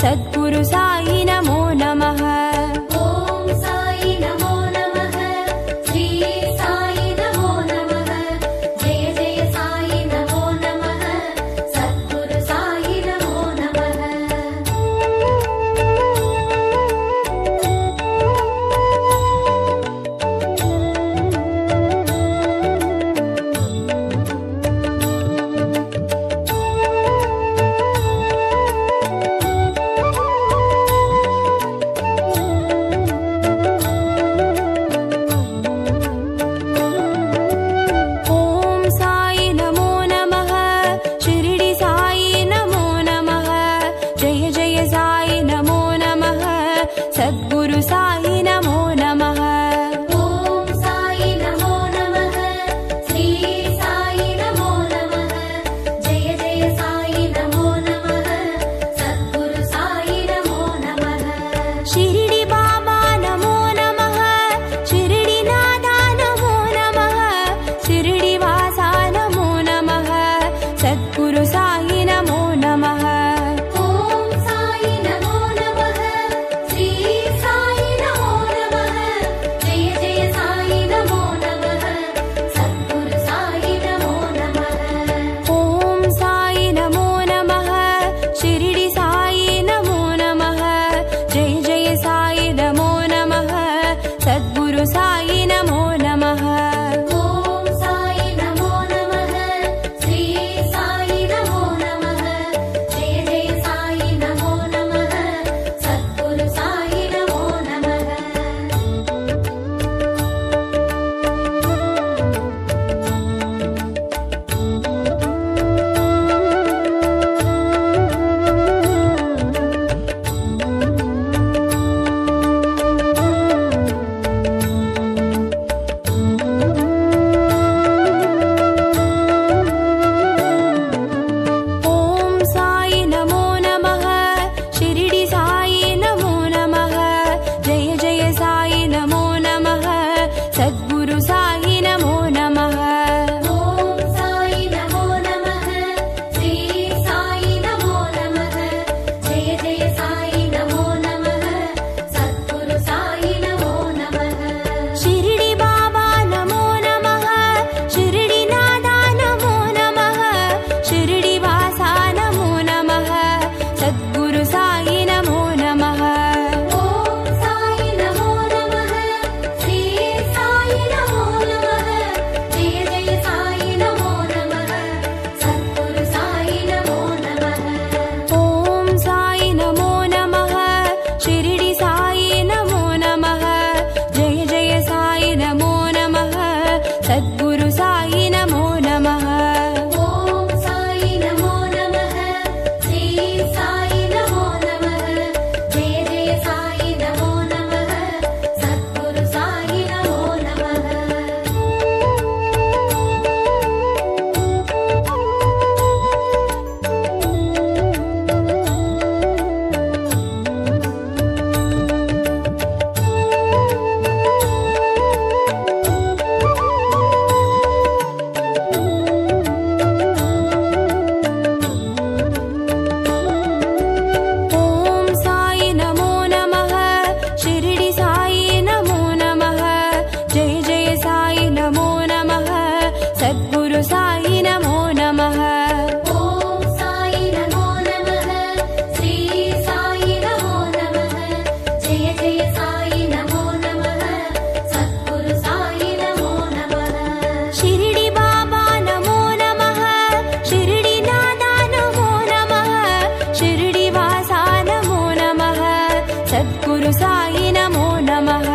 सद्गुरु साई नमो नमः। ओम साई नमो नमः, श्री साई नमो नमः, जय जय साई नमो नमः, सद्गुरु साई नमो नमः। सद्गुरु साई नमो नमः। ओम साई नमो नमः, श्री साई नमो नमः, जय जय साई नमो नमः, सद्गुरु साई नमो नमः। शिरडी बाबा नमो नमः, शिरडी नादा नमो नमः, शिरडी वासा नमो नमः, सद्गुरु साई नमो नमः। ओम साई नमो नमः, श्री साई नमो नमः, जय जय साई नमो नमः, सद्गुरु साई नमो नमः। ओम साई नमो नमः, शिरडी साई नमो नमः, जय जय साई नमो नमः, सद्गुरु साई नमो नमः। ओम साई नमो नमः, श्री साई नमो नमः, जय जय साई नमो नमः, सद्गुरु साई नमो नमः। ओम साई नमो नमः, शिरडी साई नमो नमः, जय जय साई नमो नमः, सद्गुरु साई नमो नमः। ओम साई नमो नमः, श्री साई नमो नमः, जय जय साई नमो नमः, सद्गुरु साई नमो नमः। शिरडी बाबा नमो नमः, शिरडी नादा नमो नमः, शिरडी वासा नमो नमः, सद्गुरु साई नमो नमः। ओम साई नमो नमः, श्री साई नमो नमः, जय जय साई नमो नमः, सद्गुरु साई नमो नमः। ओम साई नमो नमः, शिरडी साई नमो नमः, जय जय साई नमो नमः, सद्गुरु साई नमो नमः। ओम साई नमो नमः, श्री साई नमो नमः, जय जय साई नमो नमः, सद्गुरु साई नमो नमः। ओम साई नमो नमः, शिरडी साई नमो नमः, जय जय साई नमो नमः, सद्गुरु साई नमो नमः। ओम साई नमो नमः, श्री साई नमो नमः, जय जय साई नमो नमः, सद्गुरु साई नमो नमः। शिरडी बाबा नमो नमः, शिरडी नादा नमो नमः, शिरडी वासा नमो नमः, सद्गुरु साई नमो नमः।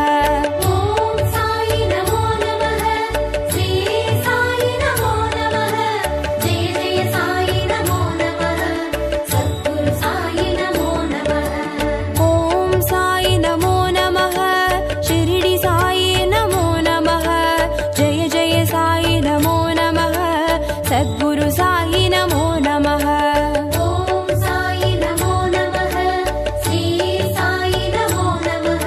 ओम साई नमो नमः, श्री साई नमो नमः, जय जय साई नमो नमः, सद्गुरु साई नमो नमः। ओम साई नमो नमः, शिरडी साई नमो नमः, जय जय साई नमो नमः, सद्गुरु साई नमो नमः। ओम साई नमो नमः, श्री साई नमो नमः,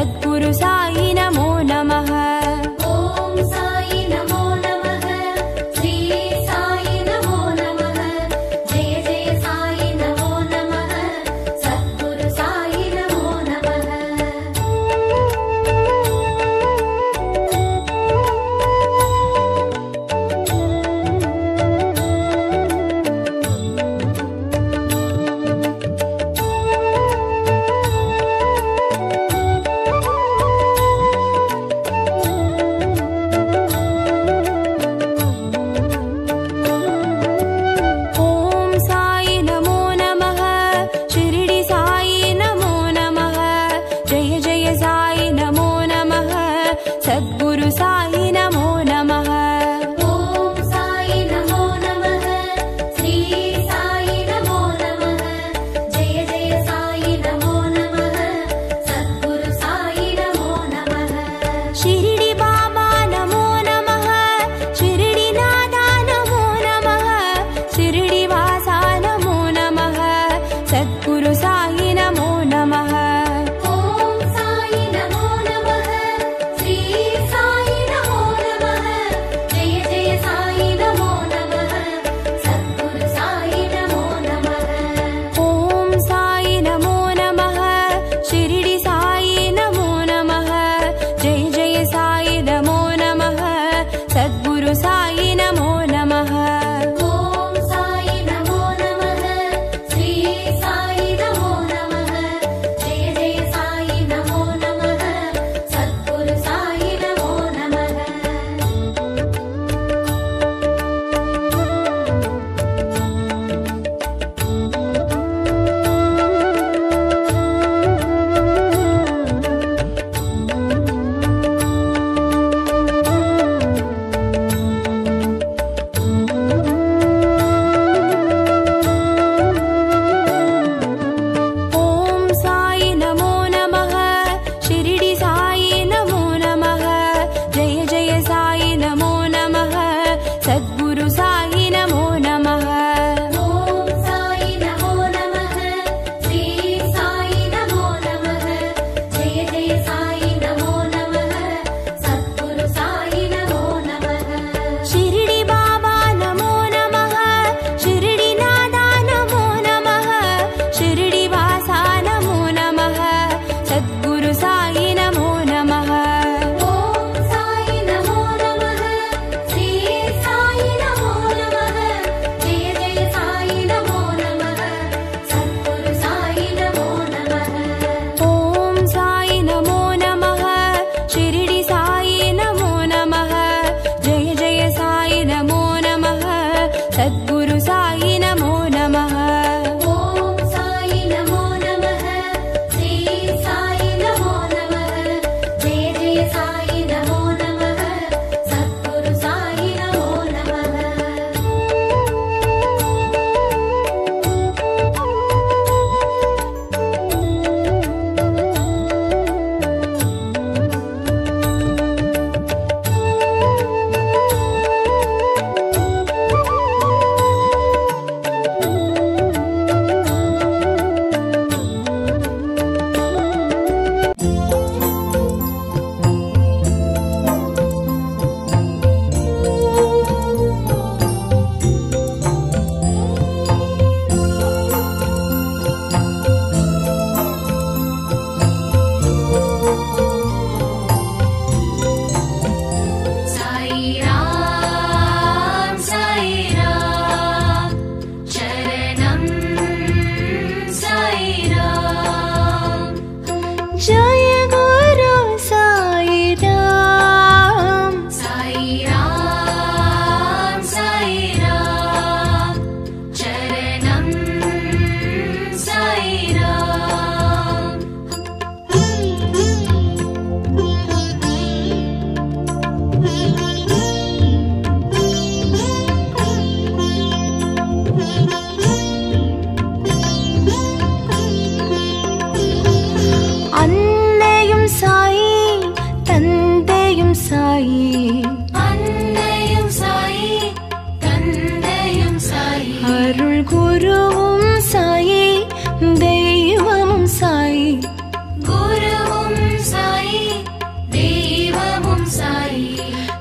सद्गुरु साई नमो नमः। ॐ साई नमो नमः, श्री साई नमो नमः, जय जय साई नमो नमः, सद्गुरु साई नमो नमः।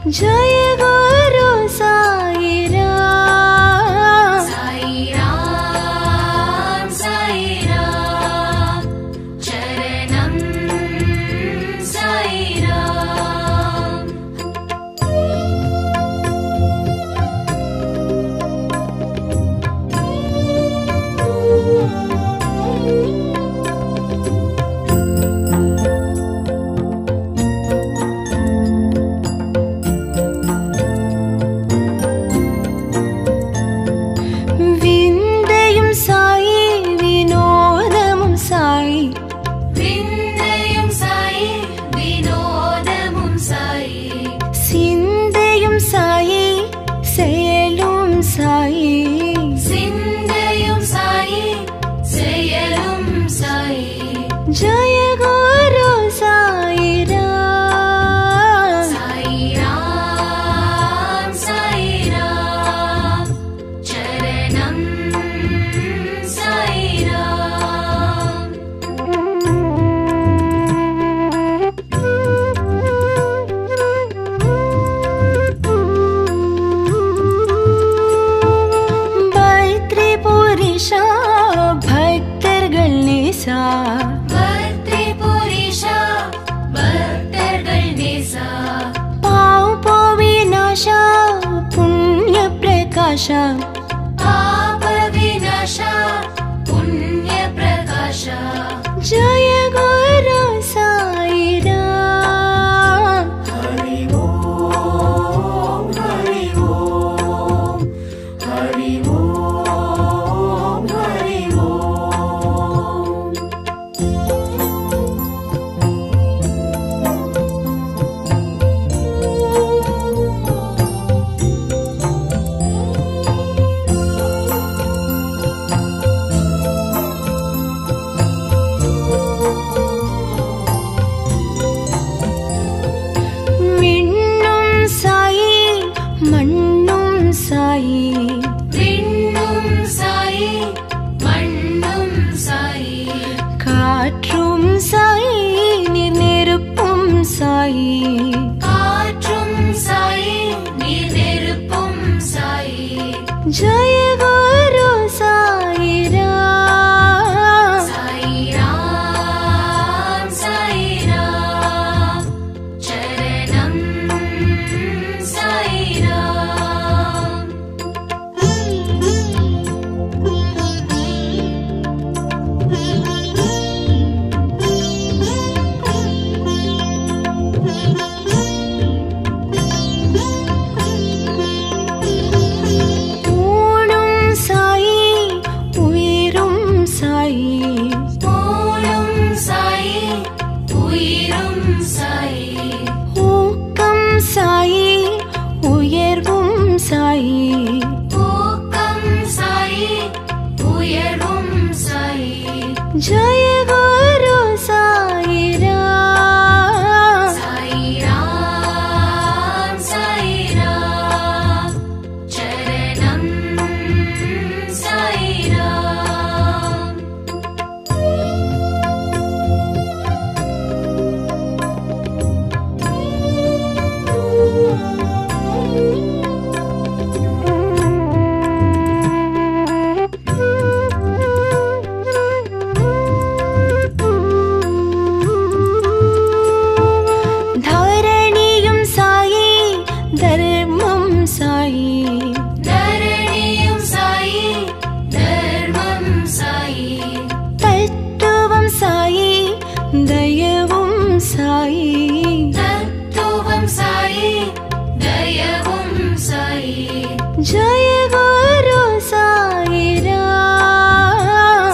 जय गुरु साई राम। साई राम चरणं साई राम। विन्दयं साई विनोदमुं साई। विन्दयं साई विनोदमुं साई। सिन्दयं साई செயலும் साई। सिन्दयं साई செயலும் साई। जय गुरु साई राम। साई राम चरणं साई राम। பத்ரிபுரீஷா பக்தர்கள் நேசா। பத்ரிபுரீஷா பக்தர்கள் நேசா। பாப விநாசா புண்ணிய பிரகாஷா। பாப விநாசா புண்ணிய பிரகாஷா। जय गुरु साई राम। हरि ओम हरि ओम हरि ओम हरि ओम। விண்ணும் சாயி மண்ணும் சாயி। விண்ணும் சாயி மண்ணும் சாயி। காற்றும் சாயி நீர் நெருப்பும் சாயி। காற்றும் சாயி நீர் நெருப்பும் சாயி। जय गुरु साई राम। साई राम चरणं साई राम। ஊனும் சாயி உயிரும் சாயி। ஊனும் சாயி உயிரும் சாயி। ஊக்கம் சாயி உயர்வும் சாயி। ஊக்கம் சாயி உயர்வும் சாயி। जय गुरु साई राम। साई राम चरणं साई राम। धरणिயும் சாயி தர்மம் சாயி। धरणिயும் சாயி தர்மம் சாயி। தத்துவம் சாயி தயவும் சாயி। தத்துவம் சாயி தயவும் சாயி। जय गुरु साई राम।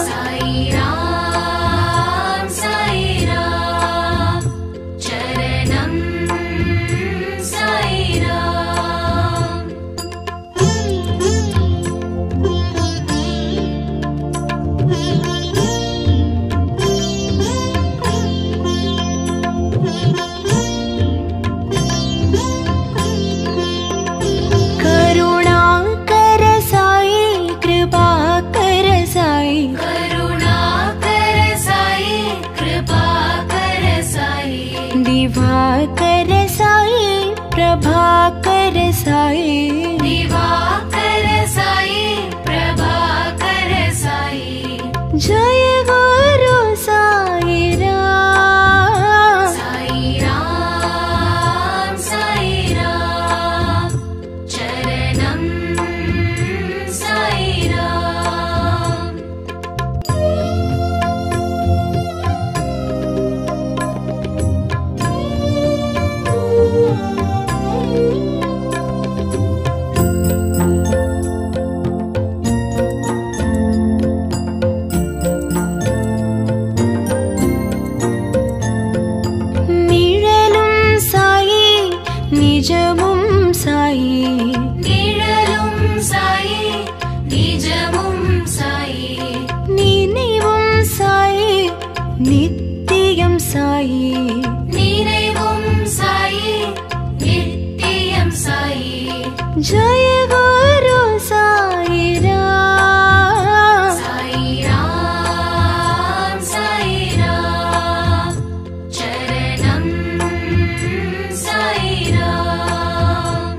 साई राम चरणं साई राम। करुणाकर साई कृपाकर साई। करुणाकर साई कृपाकर साई। दिवाकर साई प्रभाकर साई दिवाकर साई प्रभाकर साई जय गुरु साई राम साई राम साई राम चरणम साई राम நிழலும் சாயி நிஜமும் சாயி நிழலும் சாயி நிஜமும் சாயி நினைவும் சாயி நித்தியம் சாயி நினைவும் சாயி நித்தியம் சாயி जय गुरु साई राम साई राम साई राम चरणम साई राम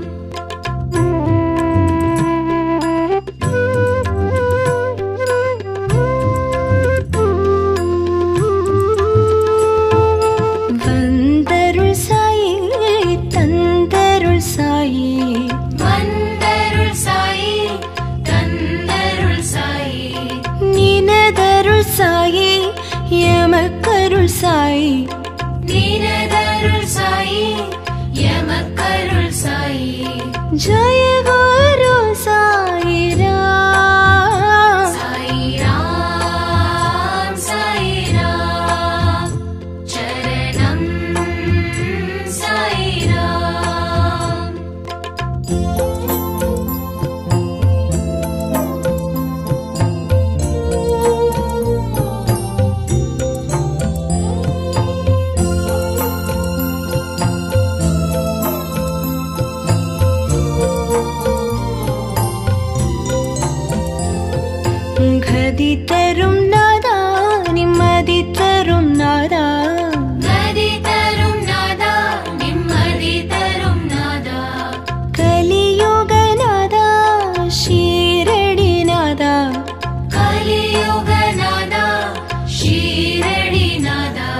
வந்தருள் சாயி தந்தருள் சாயி வந்தருள் சாயி தந்தருள் சாயி நினதருள் சாயி எமக்கருள் சாயி நீனதருள் சாயி எமக்கருள் சாயி जय गुरु साई राम साई राम साई राम चरणम साई राम கதி தரும் நாதா நிம்மதி தரும் நாதா கதி தரும் நாதா நிம்மதி தரும் நாதா கலியுக நாதா ஷீரடி நாதா கலியுக நாதா ஷீரடி நாதா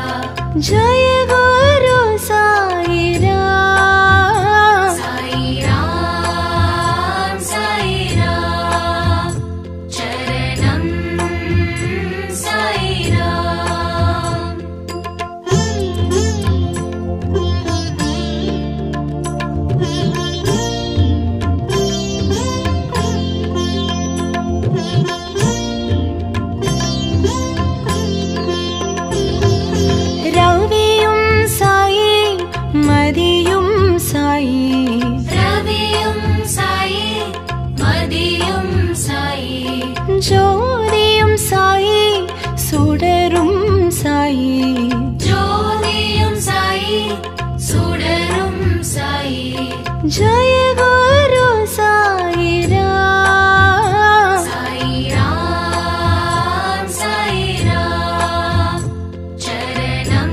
जय गुरु साई राम साई राम साई राम चरणम साई राम ரவியும் சாயி மதியும் சாயி ரவியும் சாயி மதியும் சாயி ஜோதியும் சாயி சுடரும் சாயி ஜோதியும் சாயி சுடரும் சாயி जय गुरु साई राम साई राम साई राम चरणम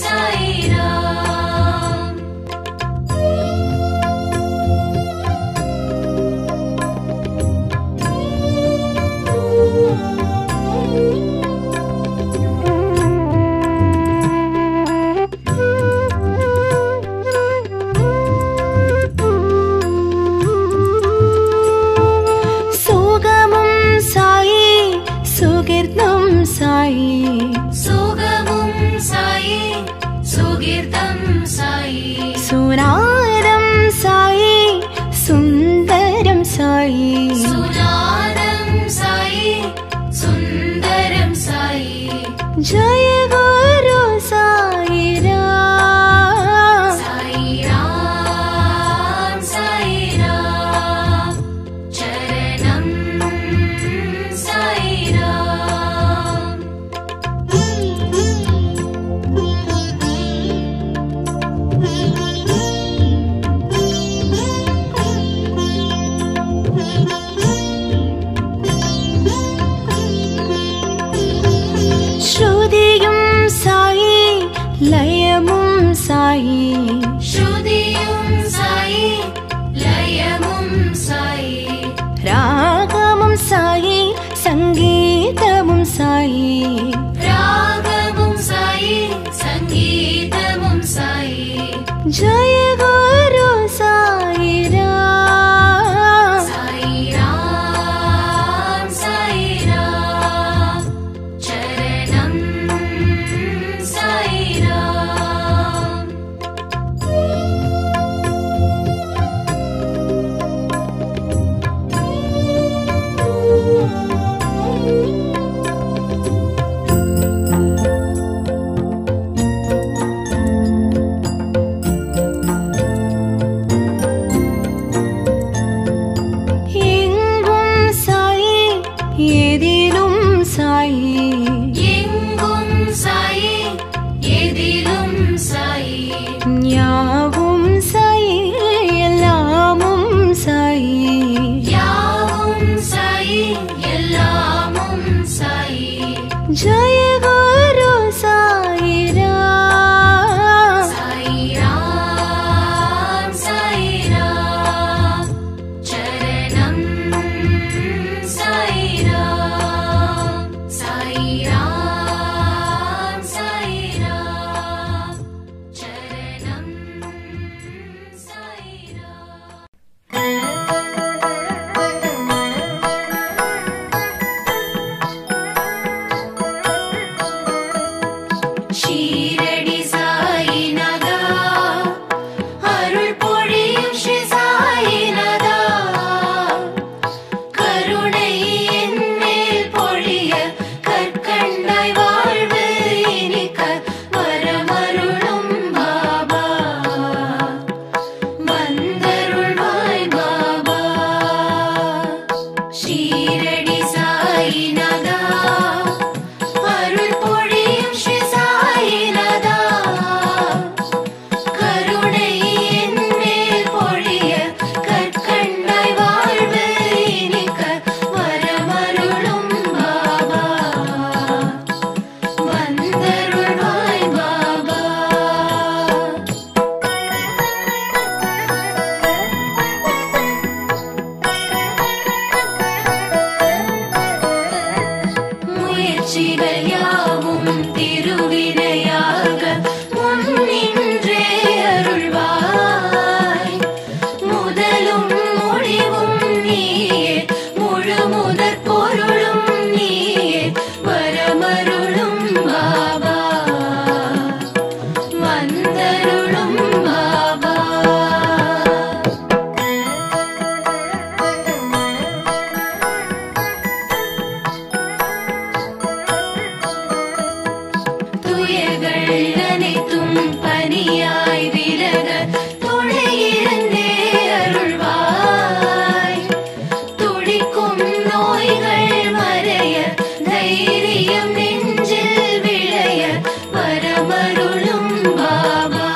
साई राम சுகமும் சாயி சுகிர்தம் சாயி சுகமும் சாயி சுகிர்தம் சாயி சுனாதம் சாயி சுந்தரம் சாயி சுநாதம் சாயி சுந்தரம் சாயி जय गुरु साई राम साई राम साई राम चरणम साई राम ஸ்ருதியும் சாயி லயமும் சாயி ஸ்ருதி जय गुरु साई राम। साई राम साई राम चरणम साई राम। எங்கும் சாயி எதிலும் சாயி, எங்கும் சாயி எதிலும் சாயி, யாவும் சாயி எல்லாமும் சாயி, யாவும் சாயி எல்லாமும் சாயி। जय गुरु साई राम। साई राम साई राम चरणम साई राम। साई राम साई राम चरणम साई राम। ஷீரடி சாயிநாதா அருள் பொழியும் ஸ்ரீ சாயிநாதா, கருணை என் மேல் பொழிய கற்கண்டாய் வாழ்வு இனிக்க வரமருளும் பாபா, வந்தருள்வாய் பாபா। ஷீரடி சாயிநாதா அருள் பொழியும் ஸ்ரீ சாயிநாதா, கருணை என் மேல் பொழிய கற்கண்டாய் வாழ்வு இனிக்க வரமருளும் பாபா, வந்தருள்வாய் பாபா। முயற்சிகள் யாவும் திருவினையாக முன்னின்றே அருள்வாய், முதலும் முடிவும் நீயே முழு முதற் பொருளும் நீயே வரமருளும் பாபா, வந்தருளும் பாபா। துயர்கள் அனைத்தும் பனியாய் விலக துணையிருந்தே அருள்வாய், துடிக்கும் நோய்கள் மறைய தைரியம் நெஞ்சில் விளைய வரமருளும் பாபா,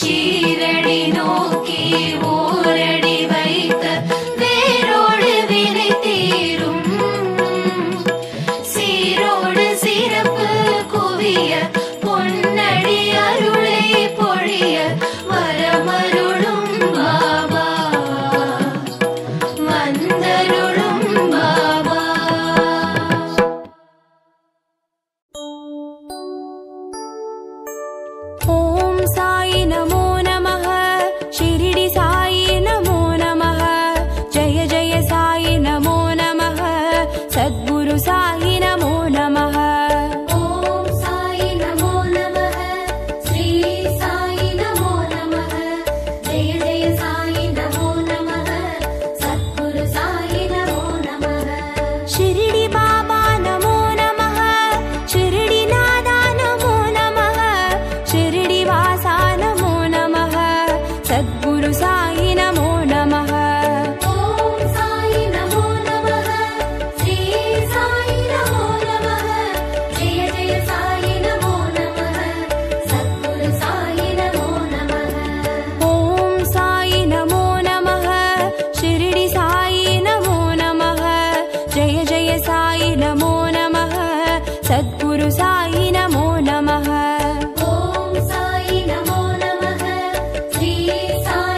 ஷீரடி நோக்கி ஓரடி வைத்த வேரோடு வினை தீரும் சீரோடு சிறப்பு குவிய பொன்னடி அருளை பொழிய வரமருளும் பாபா வந்தருளும் பாபா. ஓம் சாயி நமோ நமः ஷிரடி சாயி நமோ நமः ஜய ஜய சாயி நமோ நமः சத்குரு சாயி நமோ நமः. ஓம் சாயி நமோ நமः ஸ்ரீ சாயி நமோ நமः ஜய ஜய சாயி நமோ நமः சத்குரு சாயி நமோ நமः. ஷிரடி பாபா நமோ நமः ஷிரடி நாதா நமோ நமः ஷிரடி வாசா நமோ நமः சத்குரு சாயி நமோ நமः. ஓம் சாயி நமோ நமः ஸ்ரீ சாயி நமோ நமः ஜய ஜய சாயி நமோ நமः சத்குரு சாயி நமோ நமः. ஓம் சாயி நமோ நமः ஷிரடி சாயி நமோ நமः ஜய ஜய சாயி நமோ நமः சத்குரு சாயி நமோ நமः. ஓம் சாயி நமோ நமः ஸ்ரீ சாயி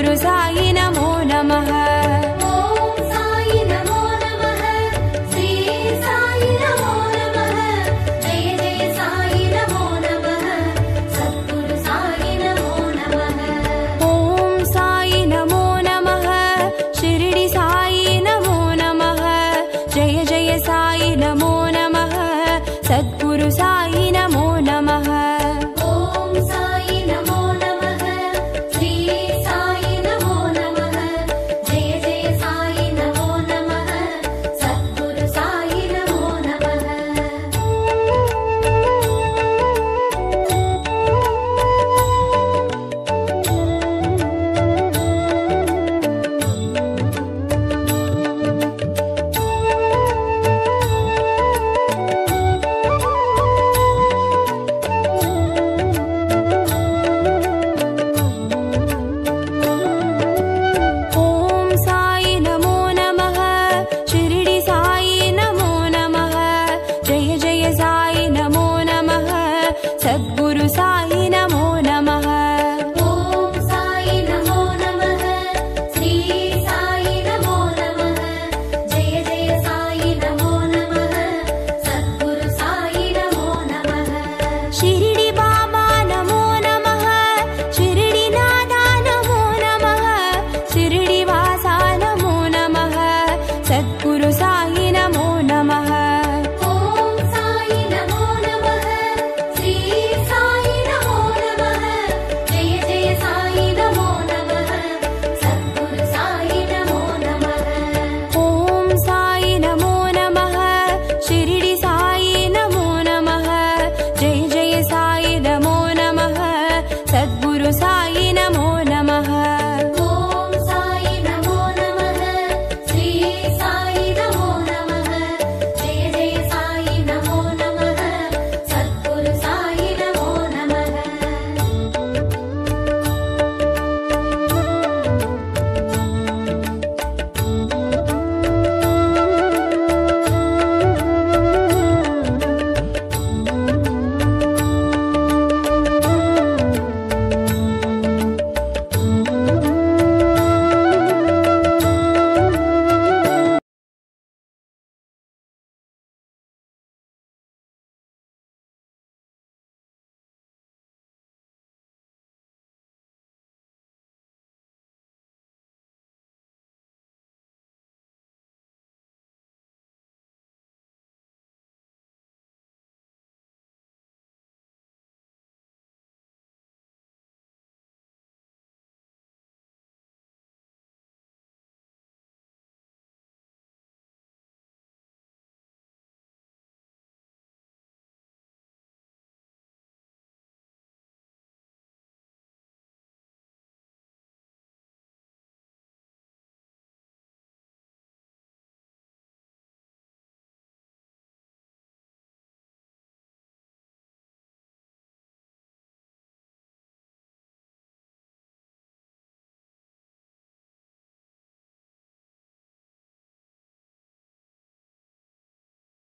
सद्गुरु साई नमो नमः